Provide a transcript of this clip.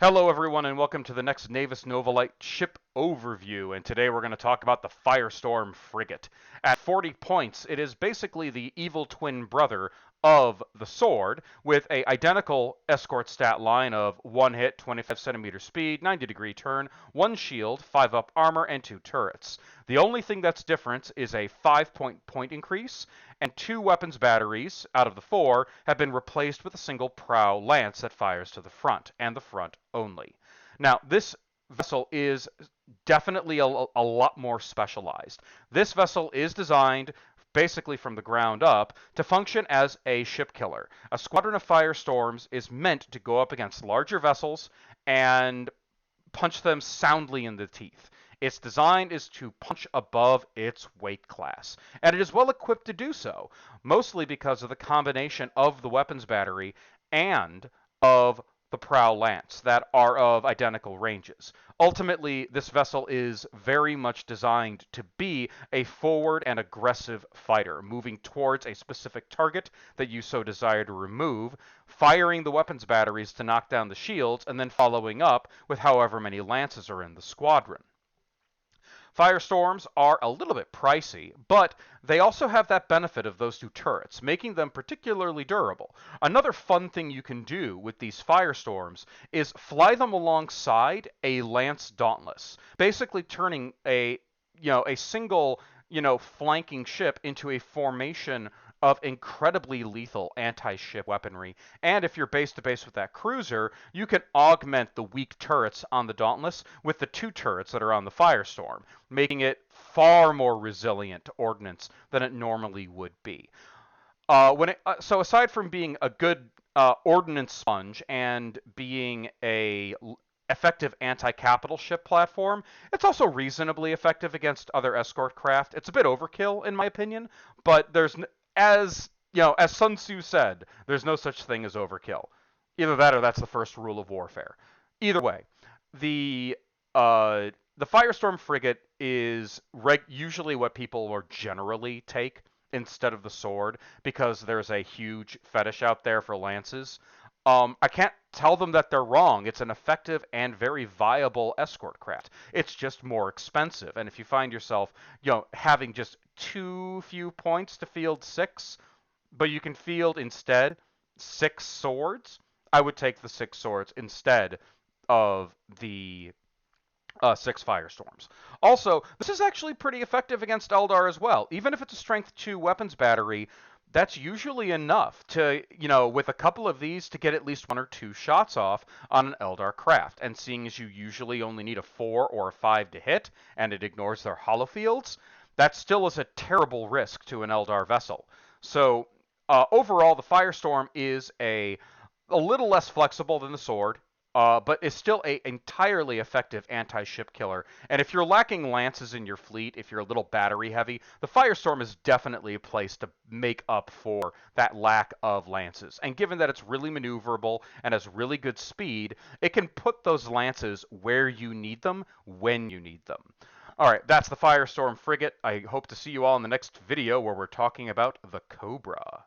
Hello, everyone, and welcome to the next Navis Novalite ship overview. And today we're going to talk about the Firestorm frigate. At 40 points, it is basically the evil twin brother of the Sword, with a identical escort stat line of 1 hit, 25 centimeter speed, 90-degree turn, 1 shield, 5 up armor, and 2 turrets. The only thing that's different is a 5-point increase, and 2 weapons batteries out of the 4 have been replaced with a single prow lance that fires to the front, and the front only. Now, this vessel is definitely a lot more specialized. This vessel is designed basically from the ground up to function as a ship killer. A squadron of firestorms is meant to go up against larger vessels and punch them soundly in the teeth. Its design is to punch above its weight class, and it is well equipped to do so, mostly because of the combination of the weapons battery and of the prow lance that are of identical ranges. Ultimately, this vessel is very much designed to be a forward and aggressive fighter, moving towards a specific target that you so desire to remove, firing the weapons batteries to knock down the shields, and then following up with however many lances are in the squadron. Firestorms are a little bit pricey, but they also have that benefit of those 2 turrets, making them particularly durable. Another fun thing you can do with these Firestorms is fly them alongside a Lance Dauntless, basically turning a single, flanking ship into a formation of incredibly lethal anti-ship weaponry. And if you're base to base with that cruiser, you can augment the weak turrets on the Dauntless with the 2 turrets that are on the Firestorm, making it far more resilient to ordnance than it normally would be. So aside from being a good ordnance sponge and being a effective anti-capital ship platform, it's also reasonably effective against other escort craft. It's a bit overkill in my opinion, but as Sun Tzu said, there's no such thing as overkill. Either that or that's the first rule of warfare. Either way, the the Firestorm frigate is usually what people will generally take instead of the sword because there's a huge fetish out there for lances. I can't tell them that they're wrong. It's an effective and very viable escort craft. It's just more expensive. And if you find yourself, having just too few points to field 6, but you can field instead 6 swords, I would take the 6 swords instead of the 6 Firestorms. Also, this is actually pretty effective against Eldar as well. Even if it's a Strength 2 weapons battery, that's usually enough to, with a couple of these to get at least 1 or 2 shots off on an Eldar craft. And seeing as you usually only need a 4 or a 5 to hit, and it ignores their hollow fields, that still is a terrible risk to an Eldar vessel. So, overall, the Firestorm is a little less flexible than the sword, but is still a entirely effective anti-ship killer. And if you're lacking lances in your fleet, if you're a little battery heavy, the Firestorm is definitely a place to make up for that lack of lances. And given that it's really maneuverable and has really good speed, it can put those lances where you need them when you need them. All right, that's the Firestorm frigate. I hope to see you all in the next video where we're talking about the Cobra.